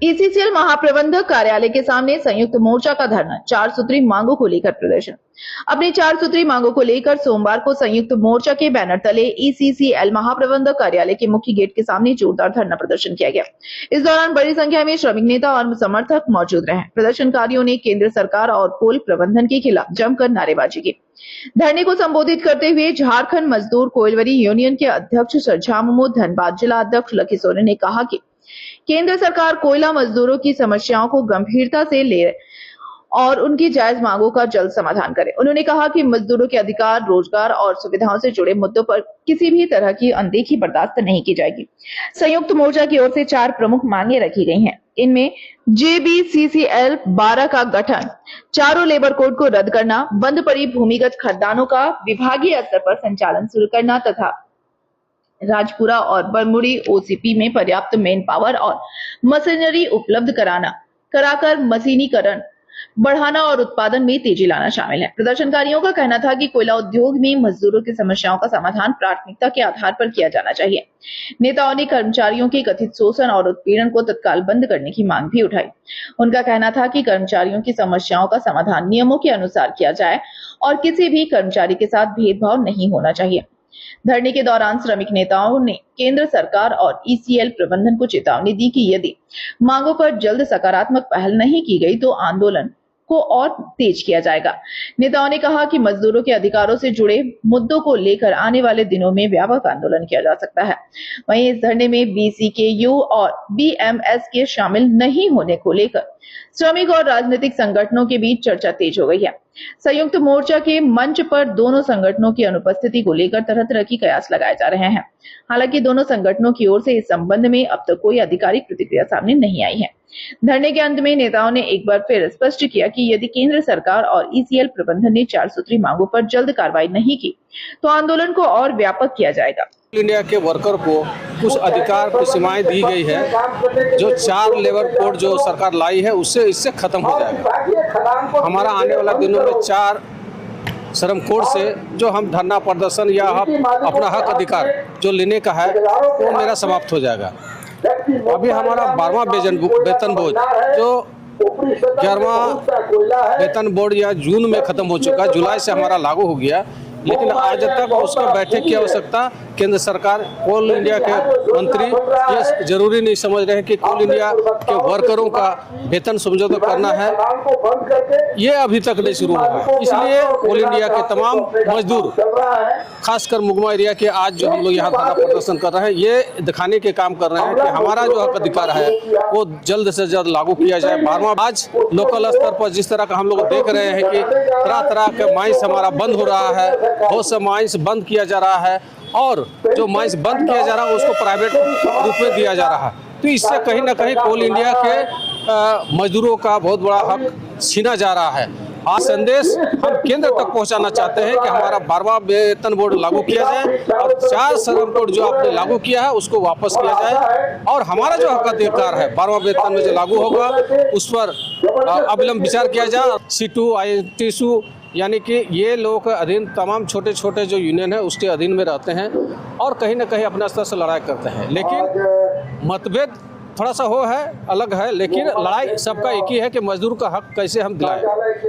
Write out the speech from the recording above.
ईसीसीएल महाप्रबंधक कार्यालय के सामने संयुक्त मोर्चा का धरना, 4 सूत्री मांगों को लेकर प्रदर्शन। अपनी 4 सूत्री मांगों को लेकर सोमवार को संयुक्त मोर्चा के बैनर तले ईसीसीएल महाप्रबंधक कार्यालय के मुख्य गेट के सामने जोरदार धरना प्रदर्शन किया गया। इस दौरान बड़ी संख्या में श्रमिक नेता और समर्थक मौजूद रहे। प्रदर्शनकारियों ने केंद्र सरकार और कोल प्रबंधन के खिलाफ जमकर नारेबाजी की। धरने को संबोधित करते हुए झारखंड मजदूर कोयलवरी यूनियन के अध्यक्ष झामुमो, धनबाद जिला अध्यक्ष लकी सोरेन ने कहा कि केंद्र सरकार कोयला मजदूरों की समस्याओं को गंभीरता से ले और उनकी जायज मांगों का जल्द समाधान करे। उन्होंने कहा कि मजदूरों के अधिकार, रोजगार और सुविधाओं से जुड़े मुद्दों पर किसी भी तरह की अनदेखी बर्दाश्त नहीं की जाएगी। संयुक्त मोर्चा की ओर से 4 प्रमुख मांगे रखी गई हैं। इनमें JBCCL 12 का गठन, चारों लेबर कोड को रद्द करना, बंद पड़ी भूमिगत खदानों का विभागीय स्तर पर संचालन शुरू करना तथा राजपुरा और बरमुड़ी OCP में पर्याप्त मैन पावर और मशीनरी उपलब्ध कराकर मशीनीकरण बढ़ाना और उत्पादन में तेजी लाना शामिल है। प्रदर्शनकारियों का कहना था कि कोयला उद्योग में मजदूरों की समस्याओं का समाधान प्राथमिकता के आधार पर किया जाना चाहिए। नेताओं ने कर्मचारियों के कथित शोषण और उत्पीड़न को तत्काल बंद करने की मांग भी उठाई। उनका कहना था कि कर्मचारियों की समस्याओं का समाधान नियमों के अनुसार किया जाए और किसी भी कर्मचारी के साथ भेदभाव नहीं होना चाहिए। धरने के दौरान श्रमिक नेताओं ने केंद्र सरकार और ईसीएल प्रबंधन को चेतावनी दी कि यदि मांगों पर जल्द सकारात्मक पहल नहीं की गई तो आंदोलन को और तेज किया जाएगा। नेताओं ने कहा कि मजदूरों के अधिकारों से जुड़े मुद्दों को लेकर आने वाले दिनों में व्यापक आंदोलन किया जा सकता है। वहीं इस धरने में BCKU और BMS के शामिल नहीं होने को लेकर श्रमिक और राजनीतिक संगठनों के बीच चर्चा तेज हो गई है। संयुक्त मोर्चा के मंच पर दोनों संगठनों की अनुपस्थिति को लेकर तरह तरह की कयास लगाए जा रहे हैं। हालांकि दोनों संगठनों की ओर से इस संबंध में अब तक कोई आधिकारिक प्रतिक्रिया सामने नहीं आई है। धरने के अंत में नेताओं ने एक बार फिर स्पष्ट किया कि यदि केंद्र सरकार और ईसीएल प्रबंधन ने 4 सूत्री मांगों पर जल्द कार्रवाई नहीं की तो आंदोलन को और व्यापक किया जाएगा। इंडिया के वर्कर को कुछ अधिकार की सीमाएं दी गई है, जो 4 लेबर कोड जो सरकार लाई है उससे इससे खत्म हो जाएगा। हमारा आने वाला दिनों में 4 श्रम कोड से जो हम धरना प्रदर्शन या अपना हक अधिकार जो लेने का है वो मेरा समाप्त हो जाएगा। अभी हमारा 12वां वेतन बोर्ड जो 11वां वेतन बोर्ड या जून में खत्म हो चुका, जुलाई से हमारा लागू हो गया, लेकिन आज तक उसको बैठक की आवश्यकता केंद्र सरकार, कोल इंडिया के मंत्री ये जरूरी नहीं समझ रहे हैं कि कोल इंडिया के वर्करों का वेतन समझौता करना है, ये अभी तक नहीं शुरू हुआ। इसलिए कोल इंडिया के तमाम मजदूर, खासकर मुगमा एरिया के आज जो हम लोग यहाँ धरना प्रदर्शन कर रहे हैं, ये दिखाने के काम कर रहे हैं कि हमारा जो हक अधिकार है वो जल्द से जल्द लागू किया जाए। 12वां आज लोकल स्तर पर जिस तरह का हम लोग देख रहे हैं कि तरह तरह के माइंस हमारा बंद हो रहा है, बहुत से माइंस बंद किया जा रहा है और जो माइंस बंद किया जा रहा है उसको प्राइवेट रूप में दिया जा रहा है। तो इससे कहीं ना कहीं कोल इंडिया के मजदूरों का बहुत बड़ा हक छीना जा रहा है। आज संदेश हम केंद्र तक पहुंचाना चाहते हैं कि हमारा 12वां वेतन बोर्ड लागू किया जाए और 4 श्रम कोड जो आपने लागू किया है उसको वापस किया जाए और हमारा जो हक अधिकार है 12वां वेतन में जो लागू होगा उस पर अविलंब विचार किया जाए। C2 ITSU यानी कि ये लोगों के अधीन तमाम छोटे छोटे जो यूनियन है उसके अधीन में रहते हैं और कहीं ना कहीं अपने स्तर से लड़ाई करते हैं, लेकिन मतभेद थोड़ा सा अलग है, लेकिन लड़ाई सबका एक ही है कि मजदूर का हक कैसे हम दिलाएं।